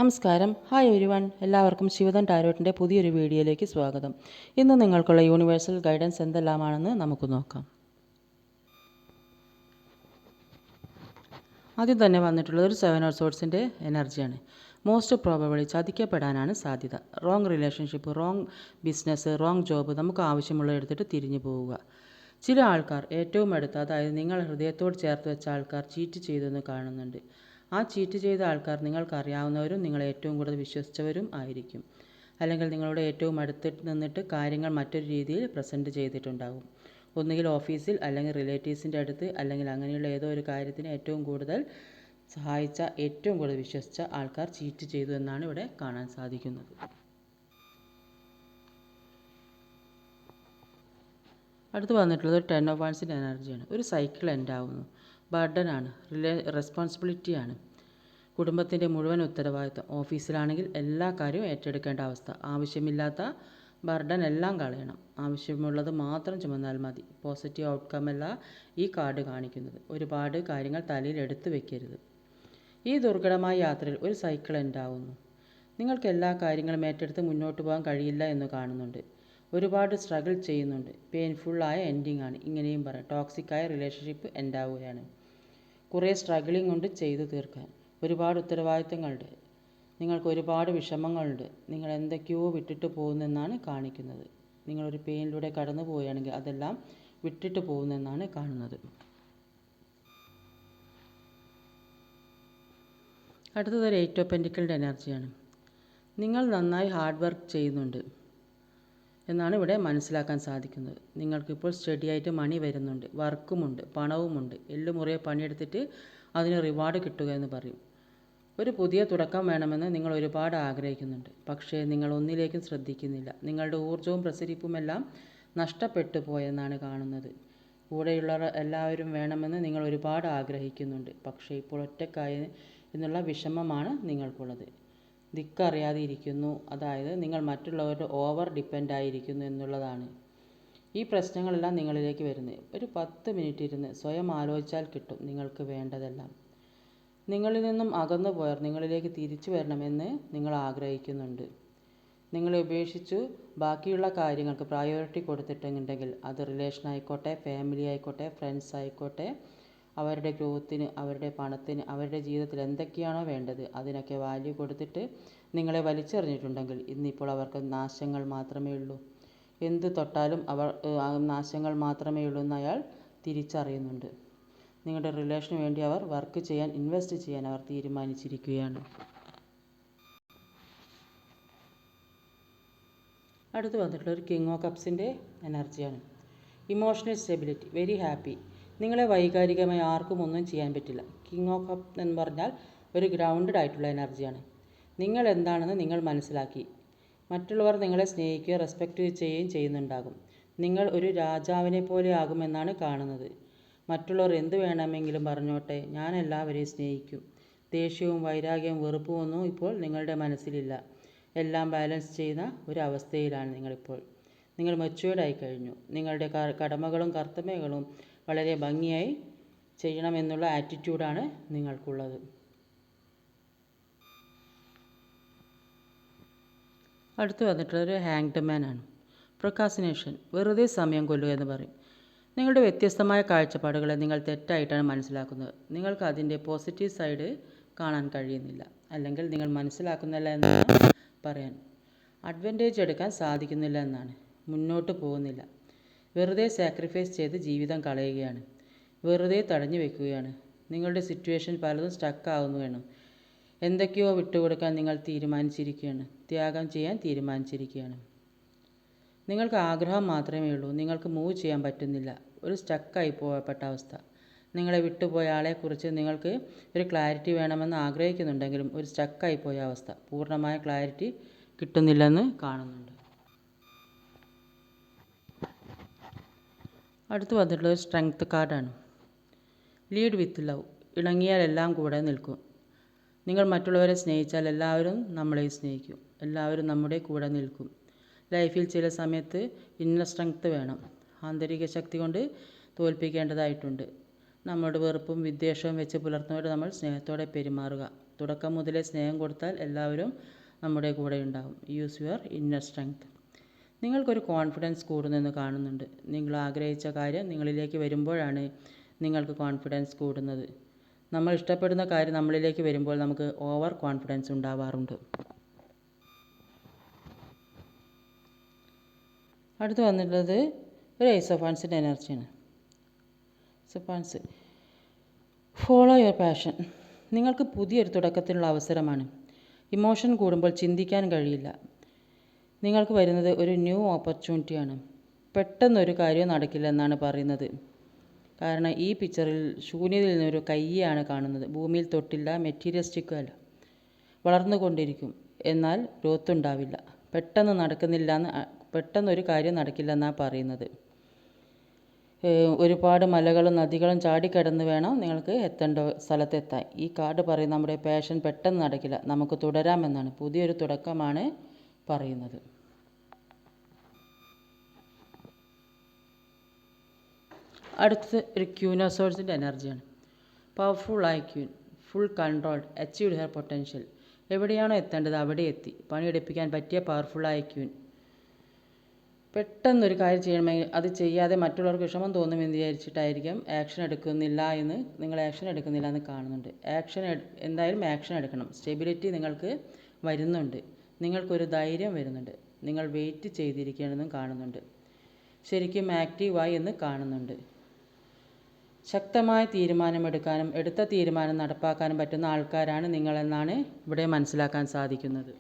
നമസ്കാരം. Hi everyone. എല്ലാവർക്കും ശിവദൻ ടാരോട്ടിൻ്റെ പുതിയൊരു വീഡിയോയിലേക്ക് സ്വാഗതം. ഇന്ന് നിങ്ങൾക്കുള്ള യൂണിവേഴ്സൽ ഗൈഡൻസ് എന്തെല്ലാമാണെന്ന് നമുക്ക് നോക്കാം. ആദ്യം തന്നെ വന്നിട്ടുള്ളത് ഒരു 7 ഓഫ് സോർട്സിൻ്റെ എനർജിയാണ്. മോസ്റ്റ് പ്രോബബിളി ചതിക്കപ്പെടാനാണ് സാധ്യത. Wrong relationship, wrong business, wrong job, നമുക്ക് ആവശ്യമുള്ള എടുത്തിട്ട് തിരിഞ്ഞു പോവുക. ചില ആൾക്കാർ ഏറ്റവും അടുത്ത, അതായത് നിങ്ങൾ ഹൃദയത്തോട് ചേർത്ത് വെച്ച ആൾക്കാർ ചീറ്റ് ചെയ്തെന്ന് കാണുന്നുണ്ട്. ആ ചീറ്റ് ചെയ്ത ആൾക്കാർ നിങ്ങൾക്കറിയാവുന്നവരും നിങ്ങൾ ഏറ്റവും കൂടുതൽ വിശ്വസിച്ചവരും ആയിരിക്കും. അല്ലെങ്കിൽ നിങ്ങളുടെ ഏറ്റവും അടുത്തിട്ട് നിന്നിട്ട് കാര്യങ്ങൾ മറ്റൊരു രീതിയിൽ പ്രസൻറ്റ് ചെയ്തിട്ടുണ്ടാകും. ഒന്നുകിൽ ഓഫീസിൽ, അല്ലെങ്കിൽ റിലേറ്റീവ്സിൻ്റെ അടുത്ത്, അല്ലെങ്കിൽ അങ്ങനെയുള്ള ഏതോ ഒരു കാര്യത്തിന് ഏറ്റവും കൂടുതൽ സഹായിച്ച, ഏറ്റവും കൂടുതൽ വിശ്വസിച്ച ആൾക്കാർ ചീറ്റ് ചെയ്തു എന്നാണ് ഇവിടെ കാണാൻ സാധിക്കുന്നത്. അടുത്ത് വന്നിട്ടുള്ളത് 10 ഓഫ് വാൻസിൻ്റെ എനർജിയാണ്. ഒരു സൈക്കിൾ എൻഡ് ആവുന്നു. ബർഡനാണ്, റെസ്പോൺസിബിലിറ്റിയാണ്. കുടുംബത്തിൻ്റെ മുഴുവൻ ഉത്തരവാദിത്വം. ഓഫീസിലാണെങ്കിൽ എല്ലാ കാര്യവും ഏറ്റെടുക്കേണ്ട അവസ്ഥ. ആവശ്യമില്ലാത്ത ബർഡൻ എല്ലാം കളയണം. ആവശ്യമുള്ളത് മാത്രം ചുമന്നാൽ മതി. പോസിറ്റീവ് ഔട്ട്കം അല്ല ഈ കാർഡ് കാണിക്കുന്നത്. ഒരുപാട് കാര്യങ്ങൾ തലയിൽ എടുത്തു വെക്കരുത്. ഈ ദുർഘടമായ യാത്രയിൽ ഒരു സൈക്കിൾ എൻഡ് ആവുന്നു. നിങ്ങൾക്ക് എല്ലാ കാര്യങ്ങളും ഏറ്റെടുത്ത് മുന്നോട്ട് പോകാൻ കഴിയില്ല എന്ന് കാണുന്നുണ്ട്. ഒരുപാട് സ്ട്രഗിൾ ചെയ്യുന്നുണ്ട്. പെയിൻഫുള്ളായ എൻഡിങ് ആണ്. ഇങ്ങനെയും പറയാം. ടോക്സിക്കായ റിലേഷൻഷിപ്പ് എൻഡ് ആവുകയാണ്. കുറേ സ്ട്രഗിളിംഗ് കൊണ്ട് ചെയ്തു തീർക്കാൻ. ഒരുപാട് ഉത്തരവാദിത്തങ്ങളുണ്ട്. നിങ്ങൾക്ക് ഒരുപാട് വിഷമങ്ങളുണ്ട്. നിങ്ങൾ എന്തൊക്കെയോ വിട്ടിട്ട് പോകുന്നെന്നാണ് കാണിക്കുന്നത്. നിങ്ങളൊരു പെയിനിലൂടെ കടന്നു പോവുകയാണെങ്കിൽ അതെല്ലാം വിട്ടിട്ട് പോകുന്നെന്നാണ് കാണുന്നത്. അടുത്തത് 8 ഓഫ് പെൻറ്റിക്കിളിൻ്റെ എനർജിയാണ്. നിങ്ങൾ നന്നായി ഹാർഡ് വർക്ക് ചെയ്യുന്നുണ്ട് എന്നാണ് ഇവിടെ മനസ്സിലാക്കാൻ സാധിക്കുന്നത്. നിങ്ങൾക്കിപ്പോൾ സ്റ്റഡിയായിട്ട് മണി വരുന്നുണ്ട്, വർക്കുമുണ്ട്, പണവുമുണ്ട്. എല്ലുമുറിയെ പണിയെടുത്തിട്ട് അതിന് റിവാർഡ് കിട്ടുക എന്ന് പറയും. ഒരു പുതിയ തുടക്കം വേണമെന്ന് നിങ്ങൾ ഒരുപാട് ആഗ്രഹിക്കുന്നുണ്ട്. പക്ഷേ നിങ്ങൾ ഒന്നിലേക്കും ശ്രദ്ധിക്കുന്നില്ല. നിങ്ങളുടെ ഊർജ്ജവും പ്രസരിപ്പുമെല്ലാം നഷ്ടപ്പെട്ടു പോയെന്നാണ് കാണുന്നത്. കൂടെയുള്ളവർ എല്ലാവരും വേണമെന്ന് നിങ്ങൾ ഒരുപാട് ആഗ്രഹിക്കുന്നുണ്ട്. പക്ഷേ ഇപ്പോൾ ഒറ്റക്കായി എന്നുള്ള വിഷമമാണ് നിങ്ങൾക്കുള്ളത്. ദിക്കറിയാതെ ഇരിക്കുന്നു, അതായത് നിങ്ങൾ മറ്റുള്ളവരുടെ ഓവർ ഡിപ്പെൻഡ് ആയിരിക്കുന്നു എന്നുള്ളതാണ്. ഈ പ്രശ്നങ്ങളെല്ലാം നിങ്ങളിലേക്ക് വരുന്നത്. ഒരു 10 മിനിറ്റ് ഇരുന്ന് സ്വയം ആലോചിച്ചാൽ കിട്ടും നിങ്ങൾക്ക് വേണ്ടതെല്ലാം. നിങ്ങളിൽ നിന്നും അകന്നു പോയവർ നിങ്ങളിലേക്ക് തിരിച്ചു വരണമെന്ന് നിങ്ങൾ ആഗ്രഹിക്കുന്നുണ്ട്. നിങ്ങളെ ഉപേക്ഷിച്ചു ബാക്കിയുള്ള കാര്യങ്ങൾക്ക് പ്രയോറിറ്റി കൊടുത്തിട്ടുണ്ടെങ്കിൽ അത് റിലേഷൻ ആയിക്കോട്ടെ, ഫാമിലി ആയിക്കോട്ടെ, ഫ്രണ്ട്സ് ആയിക്കോട്ടെ, അവരുടെ ഗ്രോത്തിന്, അവരുടെ പണത്തിന്, അവരുടെ ജീവിതത്തിൽ എന്തൊക്കെയാണോ വേണ്ടത് അതിനൊക്കെ വാല്യൂ കൊടുത്തിട്ട് നിങ്ങളെ വലിച്ചെറിഞ്ഞിട്ടുണ്ടെങ്കിൽ ഇന്നിപ്പോൾ അവർക്ക് നാശങ്ങൾ മാത്രമേ ഉള്ളൂ. എന്ത് തൊട്ടാലും അവർ നാശങ്ങൾ മാത്രമേ ഉള്ളൂ എന്ന് അയാൾ തിരിച്ചറിയുന്നുണ്ട്. നിങ്ങളുടെ റിലേഷന് വേണ്ടി അവർ വർക്ക് ചെയ്യാൻ, ഇൻവെസ്റ്റ് ചെയ്യാൻ അവർ തീരുമാനിച്ചിരിക്കുകയാണ്. അടുത്ത് വന്നിട്ടുള്ള ഒരു കിങ് ഓഫ് കപ്സിൻ്റെ എനർജിയാണ്. Emotional stability, very happy. നിങ്ങളെ വൈകാരികമായി ആർക്കും ഒന്നും ചെയ്യാൻ പറ്റില്ല. കിങ് ഓഫ് കപ്പ് എന്ന് പറഞ്ഞാൽ ഒരു ഗ്രൗണ്ടഡ് ആയിട്ടുള്ള എനർജിയാണ്. നിങ്ങൾ എന്താണെന്ന് നിങ്ങൾ മനസ്സിലാക്കി. മറ്റുള്ളവർ നിങ്ങളെ സ്നേഹിക്കുകയോ റെസ്പെക്റ്റ് ചെയ്യുകയും ചെയ്യുന്നുണ്ടാകും. നിങ്ങൾ ഒരു രാജാവിനെ പോലെ ആകുമെന്നാണ് കാണുന്നത്. മറ്റുള്ളവർ എന്ത് വേണമെങ്കിലും പറഞ്ഞോട്ടെ, ഞാൻ എല്ലാവരെയും സ്നേഹിക്കും. ദേഷ്യവും വൈരാഗ്യവും വെറുപ്പും ഒന്നും ഇപ്പോൾ നിങ്ങളുടെ മനസ്സിലില്ല. എല്ലാം ബാലൻസ് ചെയ്യുന്ന ഒരു അവസ്ഥയിലാണ് നിങ്ങളിപ്പോൾ. നിങ്ങൾ മെച്യൂർഡായി കഴിഞ്ഞു. നിങ്ങളുടെ കടമകളും കർത്തവ്യങ്ങളും വളരെ ഭംഗിയായി ചെയ്യണമെന്നുള്ള ആറ്റിറ്റ്യൂഡാണ് നിങ്ങൾക്കുള്ളത്. അടുത്ത് വന്നിട്ടുള്ളൊരു ഹാങ്ഡ് മാൻ ആണ്. പ്രൊക്കാസിനേഷൻ, വെറുതെ സമയം കൊല്ലുക എന്ന് പറയും. നിങ്ങളുടെ വ്യത്യസ്തമായ കാഴ്ചപ്പാടുകളെ നിങ്ങൾ തെറ്റായിട്ടാണ് മനസ്സിലാക്കുന്നത്. നിങ്ങൾക്ക് അതിൻ്റെ പോസിറ്റീവ് സൈഡ് കാണാൻ കഴിയുന്നില്ല, അല്ലെങ്കിൽ നിങ്ങൾ മനസ്സിലാക്കുന്നില്ല എന്നാണ് പറയാൻ. അഡ്വാൻറ്റേജ് എടുക്കാൻ സാധിക്കുന്നില്ല എന്നാണ്. മുന്നോട്ട് പോകുന്നില്ല. വെറുതെ സാക്രിഫൈസ് ചെയ്ത് ജീവിതം കളയുകയാണ്. വെറുതെ തടഞ്ഞു വെക്കുകയാണ്. നിങ്ങളുടെ സിറ്റുവേഷൻ പലതും സ്റ്റക്കാവുകയാണ്. എന്തൊക്കെയോ വിട്ടുകൊടുക്കാൻ നിങ്ങൾ തീരുമാനിച്ചിരിക്കുകയാണ്. ത്യാഗം ചെയ്യാൻ തീരുമാനിച്ചിരിക്കുകയാണ്. നിങ്ങൾക്ക് ആഗ്രഹം മാത്രമേ ഉള്ളൂ. നിങ്ങൾക്ക് മൂവ് ചെയ്യാൻ പറ്റുന്നില്ല. ഒരു സ്റ്റക്കായി പോകപ്പെട്ട അവസ്ഥ. നിങ്ങളെ വിട്ടുപോയ ആളെക്കുറിച്ച് നിങ്ങൾക്ക് ഒരു ക്ലാരിറ്റി വേണമെന്ന് ആഗ്രഹിക്കുന്നുണ്ടെങ്കിലും ഒരു സ്റ്റക്കായി പോയ അവസ്ഥ. പൂർണ്ണമായ ക്ലാരിറ്റി കിട്ടുന്നില്ലെന്ന് കാണുന്നുണ്ട്. അടുത്ത് വന്നിട്ടുള്ള ഒരു സ്ട്രെങ്ത് കാർഡാണ്. ലീഡ് വിത്ത് ലവ്, ഇണങ്ങിയാൽ എല്ലാം കൂടെ നിൽക്കും. നിങ്ങൾ മറ്റുള്ളവരെ സ്നേഹിച്ചാൽ എല്ലാവരും നമ്മളെയും സ്നേഹിക്കും. എല്ലാവരും നമ്മുടെ കൂടെ നിൽക്കും. ലൈഫിൽ ചില സമയത്ത് ഇന്നർ സ്ട്രെങ്ത് വേണം. ആന്തരിക ശക്തി കൊണ്ട് തോൽപ്പിക്കേണ്ടതായിട്ടുണ്ട്. നമ്മളോട് വെറുപ്പും വിദ്വേഷവും വെച്ച് പുലർത്തുന്നവരോട് നമ്മൾ സ്നേഹത്തോടെ പെരുമാറുക. തുടക്കം മുതലേ സ്നേഹം കൊടുത്താൽ എല്ലാവരും നമ്മുടെ കൂടെ ഉണ്ടാകും. Use your inner strength. നിങ്ങൾക്കൊരു കോൺഫിഡൻസ് കൂടുന്നെന്ന് കാണുന്നുണ്ട്. നിങ്ങൾ ആഗ്രഹിച്ച കാര്യം നിങ്ങളിലേക്ക് വരുമ്പോഴാണ് നിങ്ങൾക്ക് കോൺഫിഡൻസ് കൂടുന്നത്. നമ്മൾ ഇഷ്ടപ്പെടുന്ന കാര്യം നമ്മളിലേക്ക് വരുമ്പോൾ നമുക്ക് ഓവർ കോൺഫിഡൻസ് ഉണ്ടാവാറുണ്ട്. അടുത്ത് വന്നിട്ടുള്ളത് ഒരു ഏസ് ഓഫ് വാൻസിൻ്റെ എനർജിയാണ്. സപ്പാൻസ് ഫോളോ യുവർ പാഷൻ. നിങ്ങൾക്ക് പുതിയൊരു തുടക്കത്തിനുള്ള അവസരമാണ്. ഇമോഷൻ കൂടുമ്പോൾ ചിന്തിക്കാൻ കഴിയില്ല. നിങ്ങൾക്ക് വരുന്നത് ഒരു ന്യൂ ഓപ്പർച്യൂണിറ്റിയാണ്. പെട്ടെന്നൊരു കാര്യവും നടക്കില്ല എന്നാണ് പറയുന്നത്. കാരണം ഈ പിക്ചറിൽ ശൂന്യതയിൽ നിന്നൊരു കയ്യാണ് കാണുന്നത്. ഭൂമിയിൽ തൊട്ടില്ല, മെറ്റീരിയലിസ്റ്റിക്കും അല്ല. വളർന്നുകൊണ്ടിരിക്കും, എന്നാൽ ഗ്രോത്ത് ഉണ്ടാവില്ല. പെട്ടെന്നൊരു കാര്യം നടക്കില്ല എന്നാണ് പറയുന്നത്. ഒരുപാട് മലകളും നദികളും ചാടിക്കടന്ന് വേണം നിങ്ങൾക്ക് എത്തേണ്ട സ്ഥലത്തെത്താൻ. ഈ കാർഡ് പറയും നമ്മുടെ പാഷൻ പെട്ടെന്ന് നടക്കില്ല, നമുക്ക് തുടരാമെന്നാണ്. പുതിയൊരു തുടക്കമാണ് പറയുന്നത്. അടുത്ത് ഒരു ക്യൂൻ ഓഫ് സോഴ്സിൻ്റെ എനർജിയാണ്. പവർഫുള്ളായ queen, full controlled, achieved her potential. എവിടെയാണോ എത്തേണ്ടത് അവിടെ എത്തി. പണിയെടുപ്പിക്കാൻ പറ്റിയ പവർഫുള്ളായ ക്യൂൻ. പെട്ടെന്നൊരു കാര്യം ചെയ്യണമെങ്കിൽ അത് ചെയ്യാതെ മറ്റുള്ളവർക്ക് വിഷമം തോന്നുമെന്ന് വിചാരിച്ചിട്ടായിരിക്കും നിങ്ങൾ ആക്ഷൻ എടുക്കുന്നില്ല എന്ന് കാണുന്നുണ്ട്. എന്തായാലും ആക്ഷൻ എടുക്കണം. സ്റ്റെബിലിറ്റി നിങ്ങൾക്ക് വരുന്നുണ്ട്. നിങ്ങൾക്കൊരു ധൈര്യം വരുന്നുണ്ട്. നിങ്ങൾ വെയിറ്റ് ചെയ്തിരിക്കണമെന്നും കാണുന്നുണ്ട്. ശരിക്കും ആക്റ്റീവായി എന്ന് കാണുന്നുണ്ട്. ശക്തമായ തീരുമാനമെടുക്കാനും എടുത്ത തീരുമാനം നടപ്പാക്കാനും പറ്റുന്ന ആൾക്കാരാണ് നിങ്ങളെന്നാണ് ഇവിടെ മനസ്സിലാക്കാൻ സാധിക്കുന്നത്.